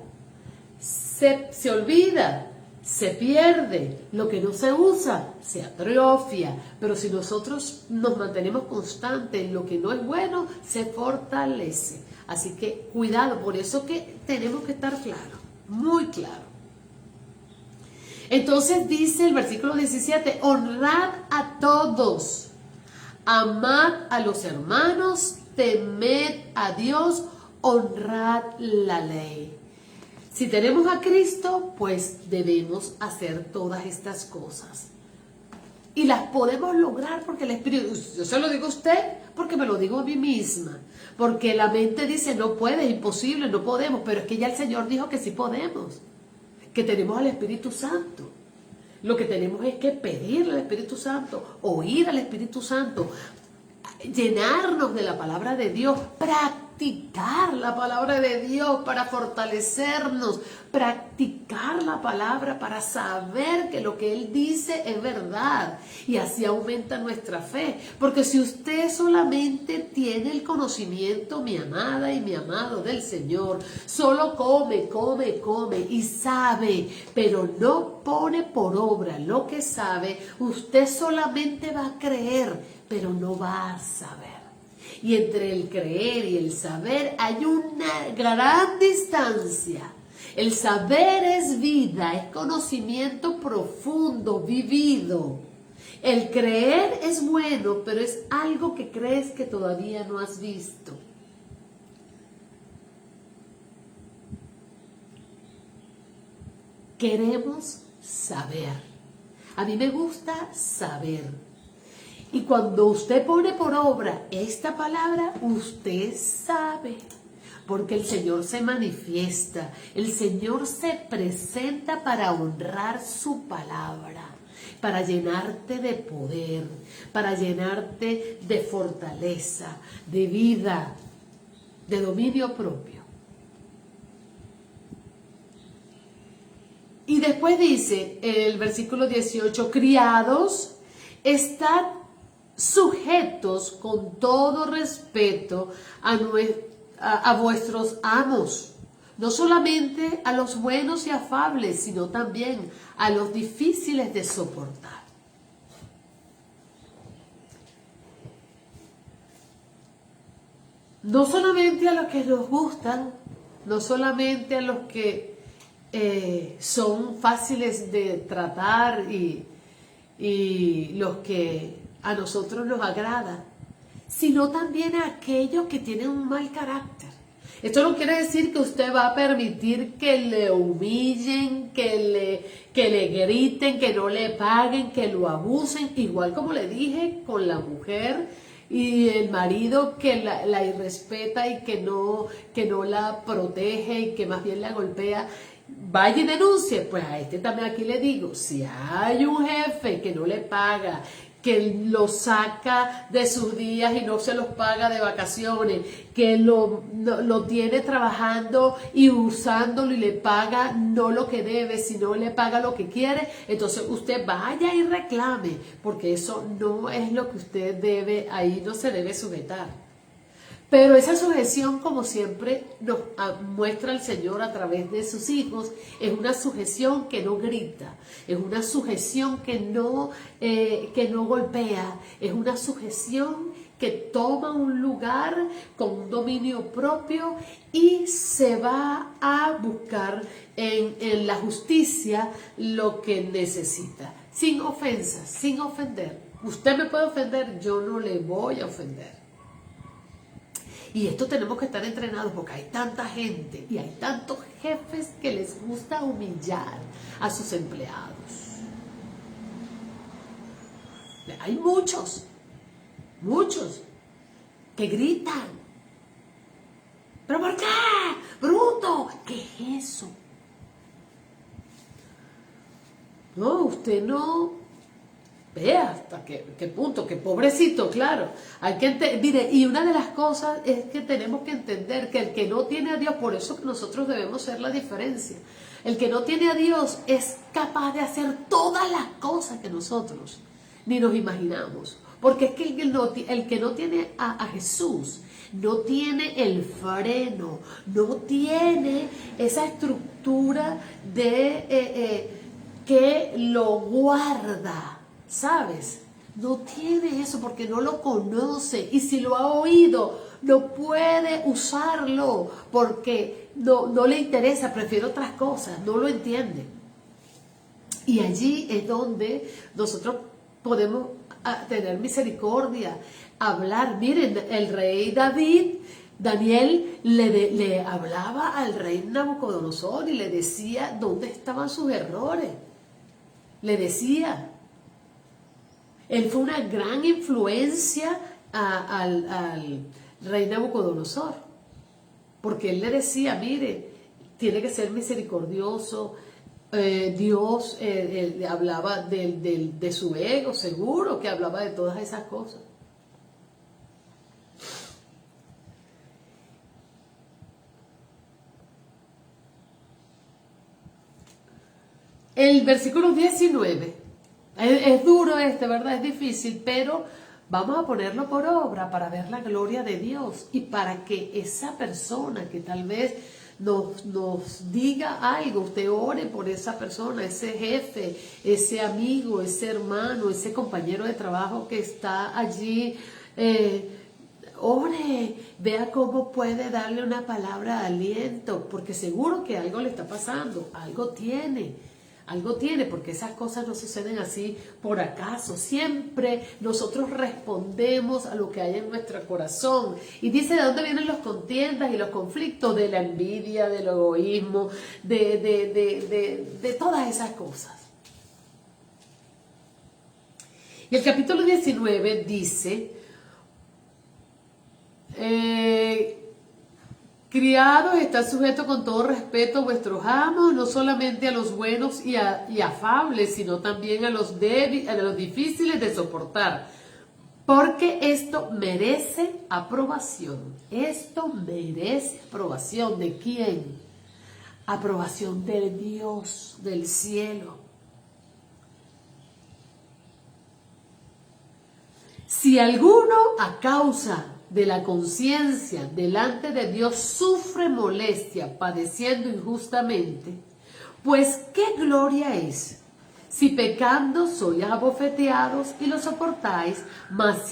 se olvida, se pierde. Lo que no se usa se atrofia. Pero si nosotros nos mantenemos constantes en lo que no es bueno, se fortalece. Así que cuidado, por eso que tenemos que estar claros, muy claros. Entonces dice el versículo 17, honrad a todos, amad a los hermanos, temed a Dios, honrad la ley. Si tenemos a Cristo, pues debemos hacer todas estas cosas. Y las podemos lograr porque el Espíritu, yo se lo digo a usted porque me lo digo a mí misma. Porque la mente dice, no puede, es imposible, no podemos, pero es que ya el Señor dijo que sí podemos. que tenemos al Espíritu Santo. Lo que tenemos es que pedirle al Espíritu Santo, oír al Espíritu Santo, llenarnos de la palabra de Dios, practicar la palabra de Dios para fortalecernos, practicar la palabra para saber que lo que Él dice es verdad, y así aumenta nuestra fe. Porque si usted solamente tiene el conocimiento, mi amada y mi amado, del Señor, solo come y sabe, pero no pone por obra lo que sabe, usted solamente va a creer, pero no va a saber. Y entre el creer y el saber hay una gran distancia. El saber es vida, es conocimiento profundo, vivido. El creer es bueno, pero es algo que crees que todavía no has visto. Queremos saber. A mí me gusta saber. Y cuando usted pone por obra esta palabra, usted sabe. Porque el Señor se manifiesta, el Señor se presenta para honrar su palabra, para llenarte de poder, para llenarte de fortaleza, de vida, de dominio propio. Y después dice el versículo 18, criados, estad sujetos con todo respeto a vuestros amos, no solamente a los buenos y afables, sino también a los difíciles de soportar. No solamente a los que nos gustan, no solamente a los que son fáciles de tratar y los que a nosotros nos agrada, sino también a aquellos que tienen un mal carácter. Esto no quiere decir que usted va a permitir que le humillen, que le griten, que no le paguen, que lo abusen, igual como le dije con la mujer y el marido que la irrespeta y que no la protege y que más bien la golpea. Vaya y denuncie. Pues a este también aquí le digo, si hay un jefe que no le paga, que lo saca de sus días y no se los paga de vacaciones, que lo tiene trabajando y usándolo y le paga no lo que debe, sino le paga lo que quiere, entonces usted vaya y reclame, porque eso no es lo que usted debe, ahí no se debe sujetar. Pero esa sujeción, como siempre nos muestra el Señor a través de sus hijos, es una sujeción que no grita, es una sujeción que no golpea, es una sujeción que toma un lugar con un dominio propio y se va a buscar en la justicia lo que necesita, sin ofensas, sin ofender. Usted me puede ofender, yo no le voy a ofender. Y esto tenemos que estar entrenados porque hay tanta gente y hay tantos jefes que les gusta humillar a sus empleados. Hay muchos que gritan. ¿Pero por qué? ¡Bruto! ¿Qué es eso? No, usted no. Vea hasta qué punto, qué pobrecito, claro. Mire, y una de las cosas es que tenemos que entender que el que no tiene a Dios, por eso que nosotros debemos ser la diferencia. El que no tiene a Dios es capaz de hacer todas las cosas que nosotros ni nos imaginamos. Porque es que el que no tiene a Jesús no tiene el freno, no tiene esa estructura que lo guarda. ¿Sabes? No tiene eso porque no lo conoce, y si lo ha oído no puede usarlo porque no le interesa, prefiere otras cosas, no lo entiende. Y allí es donde nosotros podemos tener misericordia, hablar. Miren, el rey Daniel le hablaba al rey Nabucodonosor y le decía dónde estaban sus errores. Le decía. Él fue una gran influencia al rey Nabucodonosor, porque él le decía, mire, tiene que ser misericordioso, Dios hablaba de su ego, seguro que hablaba de todas esas cosas. El versículo 19, es duro ¿verdad? Es difícil, pero vamos a ponerlo por obra para ver la gloria de Dios y para que esa persona que tal vez nos diga algo, usted ore por esa persona, ese jefe, ese amigo, ese hermano, ese compañero de trabajo que está allí, ore, vea cómo puede darle una palabra de aliento, porque seguro que algo le está pasando, algo tiene, porque esas cosas no suceden así por acaso. Siempre nosotros respondemos a lo que hay en nuestro corazón. Y dice, ¿de dónde vienen los contiendas y los conflictos? De la envidia, del egoísmo, de todas esas cosas. Y el capítulo 19 dice, criados, estad sujetos con todo respeto a vuestros amos, no solamente a los buenos y afables, sino también a los débiles, a los difíciles de soportar. Porque esto merece aprobación. Esto merece aprobación. ¿De quién? Aprobación de Dios, del cielo. Si alguno a causa de la conciencia delante de Dios sufre molestia padeciendo injustamente, pues qué gloria es si pecando sois abofeteados y lo soportáis, mas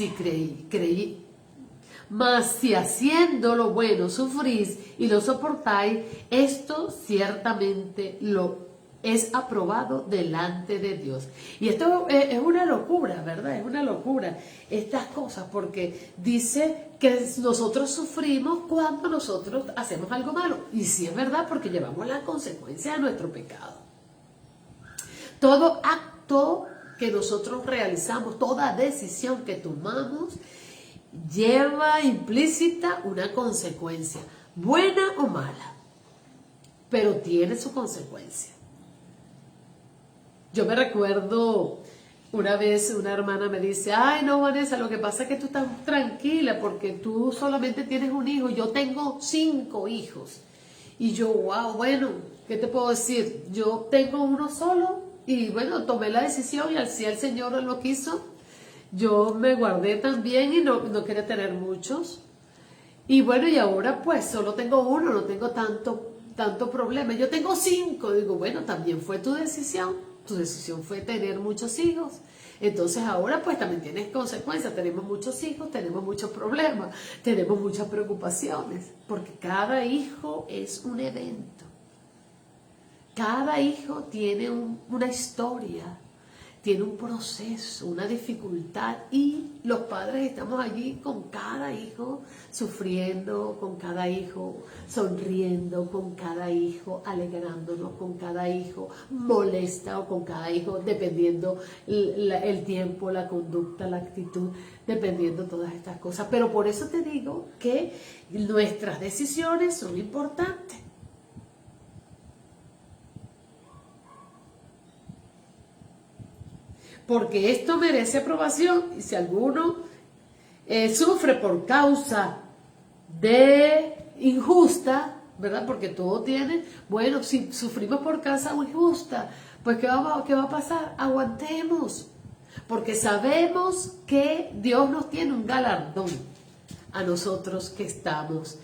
si haciendo lo bueno sufrís y lo soportáis, esto ciertamente lo es aprobado delante de Dios. Y esto es una locura, ¿verdad? Es una locura estas cosas, porque dice que nosotros sufrimos cuando nosotros hacemos algo malo. Y sí es verdad, porque llevamos la consecuencia de nuestro pecado. Todo acto que nosotros realizamos, toda decisión que tomamos, lleva implícita una consecuencia, buena o mala, pero tiene su consecuencia. Yo me recuerdo una vez una hermana me dice, ay no Vanessa, lo que pasa es que tú estás tranquila porque tú solamente tienes un hijo, yo tengo 5 hijos. Y yo, wow, bueno, ¿qué te puedo decir? Yo tengo uno solo y bueno, tomé la decisión y si el Señor lo quiso, yo me guardé también y no quería tener muchos. Y bueno, y ahora pues solo tengo uno, no tengo tanto problema. Yo tengo 5, digo, bueno, también fue tu decisión. Tu decisión fue tener muchos hijos. Entonces ahora pues también tienes consecuencias. Tenemos muchos hijos, tenemos muchos problemas, tenemos muchas preocupaciones. Porque cada hijo es un evento. Cada hijo tiene una historia, tiene un proceso, una dificultad, y los padres estamos allí con cada hijo sufriendo, con cada hijo sonriendo, con cada hijo alegrándonos, con cada hijo molesta o con cada hijo dependiendo el tiempo, la conducta, la actitud, dependiendo todas estas cosas. Pero por eso te digo que nuestras decisiones son importantes. Porque esto merece aprobación, y si alguno sufre por causa de injusta, ¿verdad? Porque todo tiene, bueno, si sufrimos por causa injusta, pues ¿qué va a pasar? Aguantemos, porque sabemos que Dios nos tiene un galardón a nosotros que estamos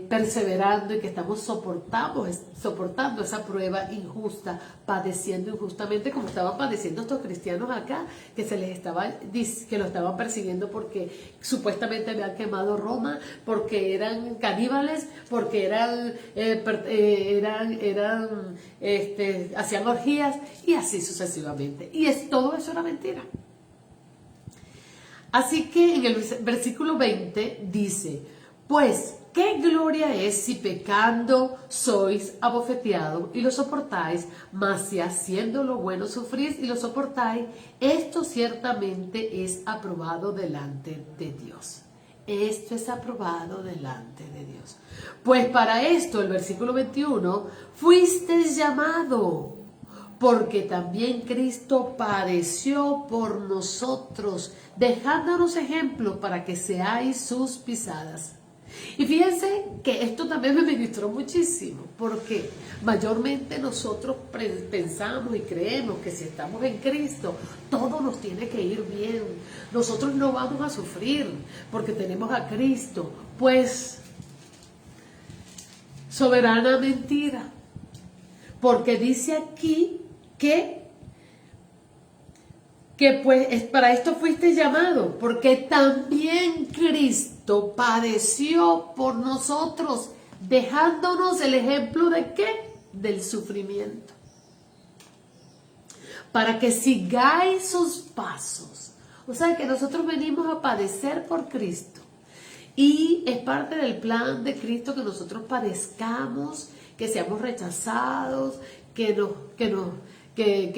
perseverando y que estamos soportando esa prueba injusta, padeciendo injustamente, como estaban padeciendo estos cristianos acá, que lo estaban persiguiendo porque supuestamente habían quemado Roma, porque eran caníbales, porque hacían orgías y así sucesivamente. Y todo eso era mentira. Así que en el versículo 20 dice, pues, ¿qué gloria es si pecando sois abofeteados y lo soportáis, mas si haciendo lo bueno sufrís y lo soportáis? Esto ciertamente es aprobado delante de Dios. Esto es aprobado delante de Dios. Pues para esto, el versículo 21, fuisteis llamado. porque también Cristo padeció por nosotros, dejándonos ejemplo para que seáis sus pisadas. Y fíjense que esto también me ministró muchísimo, porque mayormente nosotros pensamos y creemos que si estamos en Cristo, todo nos tiene que ir bien. Nosotros no vamos a sufrir porque tenemos a Cristo. Pues, soberana mentira, porque dice aquí que pues para esto fuiste llamado, porque también Cristo padeció por nosotros, dejándonos el ejemplo de ¿qué? Del sufrimiento. Para que sigáis sus pasos. O sea que nosotros venimos a padecer por Cristo. Y es parte del plan de Cristo que nosotros padezcamos, que seamos rechazados, que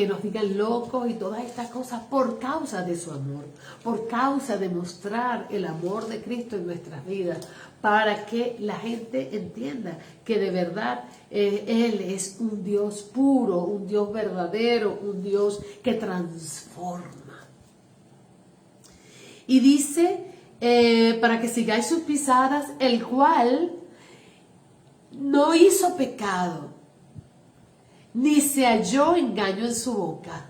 nos digan locos y todas estas cosas por causa de su amor, por causa de mostrar el amor de Cristo en nuestras vidas, para que la gente entienda que de verdad Él es un Dios puro, un Dios verdadero, un Dios que transforma. Y dice, para que sigáis sus pisadas, el cual no hizo pecado, ni se halló engaño en su boca.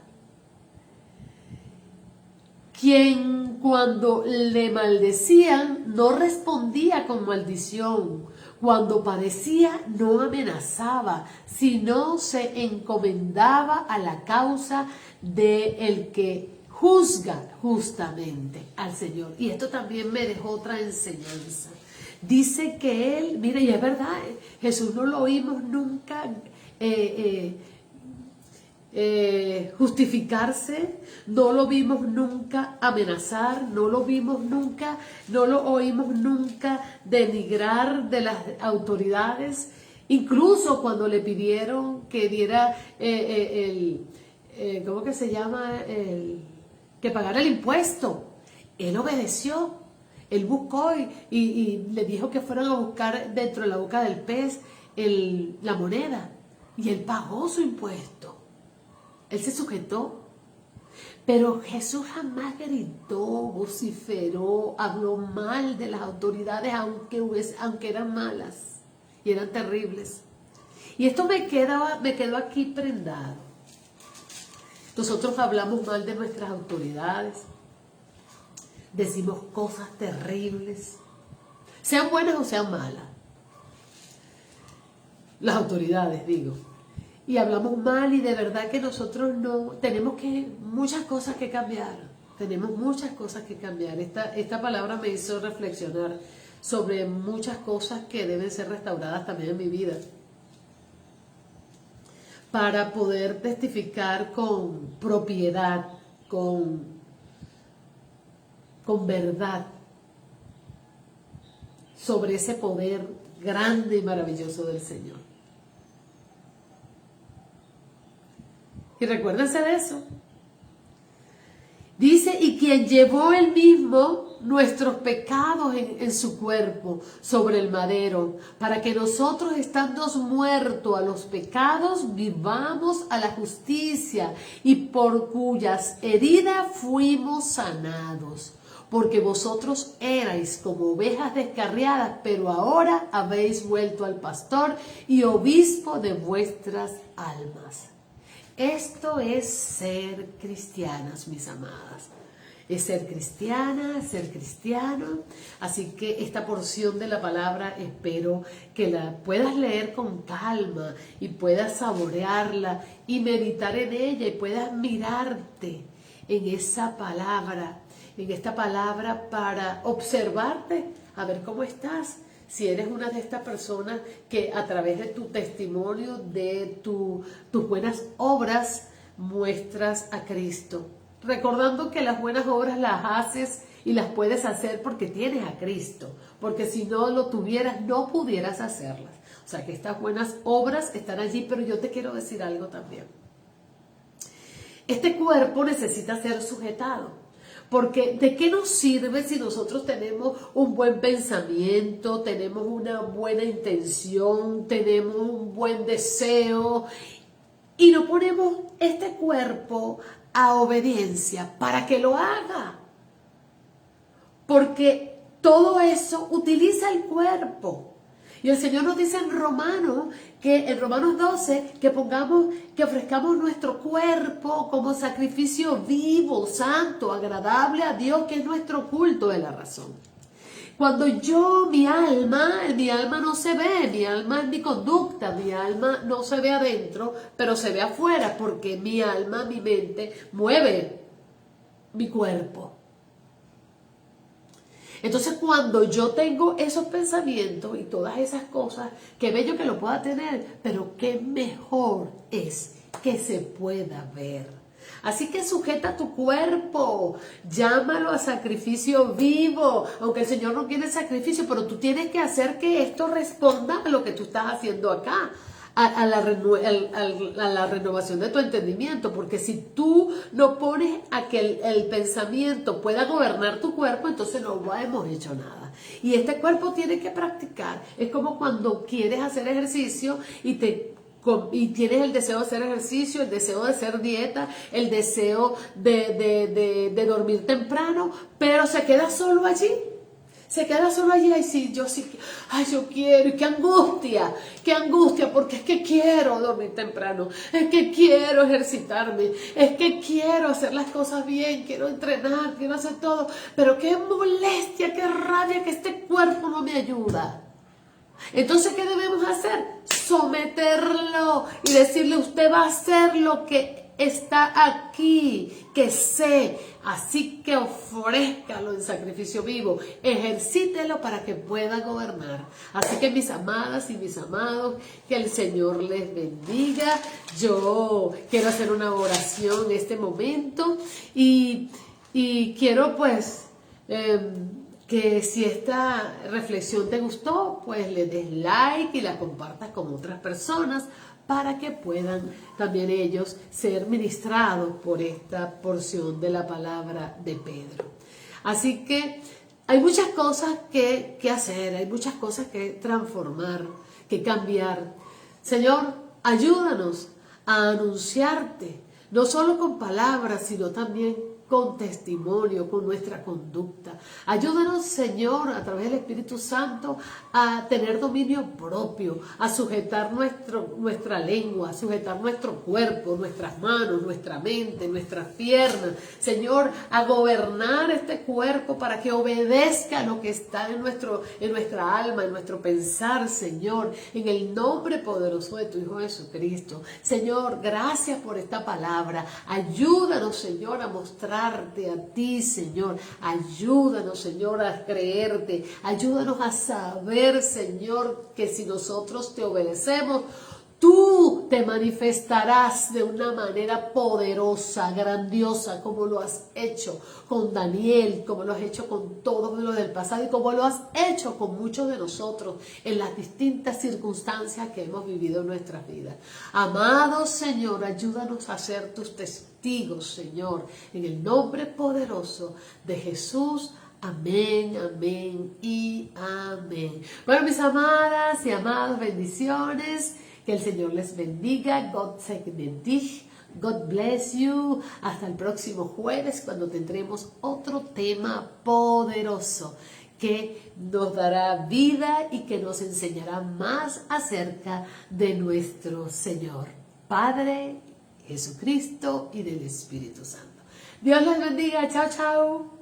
Quien cuando le maldecían no respondía con maldición, cuando padecía no amenazaba, sino se encomendaba a la causa de el que juzga justamente al Señor. Y esto también me dejó otra enseñanza. Dice que Él, mira, y es verdad, Jesús no lo oímos nunca justificarse, no lo vimos nunca amenazar, no lo vimos nunca, no lo oímos nunca denigrar de las autoridades, incluso cuando le pidieron que diera ¿cómo que se llama? Que pagara el impuesto. Él obedeció, él buscó y le dijo que fueran a buscar dentro de la boca del pez la moneda. Y él pagó su impuesto. Él se sujetó. Pero Jesús jamás gritó, vociferó, habló mal de las autoridades, aunque eran malas y eran terribles. Y esto me quedó aquí prendado. Nosotros hablamos mal de nuestras autoridades, decimos cosas terribles, sean buenas o sean malas. Las autoridades, digo. Y hablamos mal y de verdad que nosotros no, tenemos muchas cosas que cambiar. Tenemos muchas cosas que cambiar. Esta palabra me hizo reflexionar sobre muchas cosas que deben ser restauradas también en mi vida, para poder testificar con propiedad, con verdad, sobre ese poder grande y maravilloso del Señor. Y recuérdense de eso. Dice, y quien llevó él mismo nuestros pecados en su cuerpo sobre el madero, para que nosotros, estando muertos a los pecados, vivamos a la justicia, y por cuyas heridas fuimos sanados. Porque vosotros erais como ovejas descarriadas, pero ahora habéis vuelto al pastor y obispo de vuestras almas. Esto es ser cristianas, mis amadas. Es ser cristiana, ser cristiano. Así que esta porción de la palabra espero que la puedas leer con calma y puedas saborearla y meditar en ella y puedas mirarte en esa palabra, en esta palabra, para observarte, a ver cómo estás. Si eres una de estas personas que a través de tu testimonio, de tus buenas obras, muestras a Cristo. Recordando que las buenas obras las haces y las puedes hacer porque tienes a Cristo. Porque si no lo tuvieras, no pudieras hacerlas. O sea que estas buenas obras están allí, pero yo te quiero decir algo también. Este cuerpo necesita ser sujetado. Porque ¿de qué nos sirve si nosotros tenemos un buen pensamiento, tenemos una buena intención, tenemos un buen deseo y no ponemos este cuerpo a obediencia para que lo haga. Porque todo eso utiliza el cuerpo. Y el Señor nos dice en Romanos 12, que ofrezcamos nuestro cuerpo como sacrificio vivo, santo, agradable a Dios, que es nuestro culto de la razón. Cuando mi alma no se ve, mi alma es mi conducta, mi alma no se ve adentro, pero se ve afuera, porque mi alma, mi mente, mueve mi cuerpo. Entonces, cuando yo tengo esos pensamientos y todas esas cosas, qué bello que lo pueda tener, pero qué mejor es que se pueda ver. Así que sujeta tu cuerpo, llámalo a sacrificio vivo, aunque el Señor no quiere sacrificio, pero tú tienes que hacer que esto responda a lo que tú estás haciendo acá. A la renovación de tu entendimiento, porque si tú no pones a que el pensamiento pueda gobernar tu cuerpo, entonces no hemos hecho nada. Y este cuerpo tiene que practicar. Es como cuando quieres hacer ejercicio y tienes el deseo de hacer ejercicio, el deseo de hacer dieta, el deseo de dormir temprano, pero se queda solo allí. Se queda solo allí, yo quiero, y qué angustia, porque es que quiero dormir temprano, es que quiero ejercitarme, es que quiero hacer las cosas bien, quiero entrenar, quiero hacer todo, pero qué molestia, qué rabia que este cuerpo no me ayuda. Entonces, ¿qué debemos hacer? Someterlo y decirle, usted va a hacer lo que está aquí, que sé, así que ofrézcalo en sacrificio vivo, ejercítelo para que pueda gobernar. Así que mis amadas y mis amados, que el Señor les bendiga. Yo quiero hacer una oración en este momento y quiero pues que si esta reflexión te gustó, pues le des like y la compartas con otras personas, para que puedan también ellos ser ministrados por esta porción de la palabra de Pedro. Así que hay muchas cosas que hacer, hay muchas cosas que transformar, que cambiar. Señor, ayúdanos a anunciarte, no solo con palabras, sino también con testimonio, con nuestra conducta. Ayúdanos, Señor, a través del Espíritu Santo, a tener dominio propio, a sujetar nuestra lengua, a sujetar nuestro cuerpo, nuestras manos, nuestra mente, nuestras piernas. Señor, a gobernar este cuerpo para que obedezca lo que está en nuestra alma, en nuestro pensar, Señor, en el nombre poderoso de tu Hijo Jesucristo. Señor, gracias por esta palabra. Ayúdanos, Señor, a mostrarte a ti, Señor. Ayúdanos, Señor, a creerte. Ayúdanos a saber, Señor, que si nosotros te obedecemos, tú te manifestarás de una manera poderosa, grandiosa, como lo has hecho con Daniel, como lo has hecho con todos los del pasado y como lo has hecho con muchos de nosotros en las distintas circunstancias que hemos vivido en nuestras vidas. Amado Señor, ayúdanos a ser tus testigos, Señor, en el nombre poderoso de Jesús. Amén, amén y amén. Bueno, mis amadas y amados, bendiciones. Que el Señor les bendiga. God segne dich. God bless you. Hasta el próximo jueves, cuando tendremos otro tema poderoso que nos dará vida y que nos enseñará más acerca de nuestro Señor, Padre, Jesucristo y del Espíritu Santo. Dios les bendiga. Chao, chao.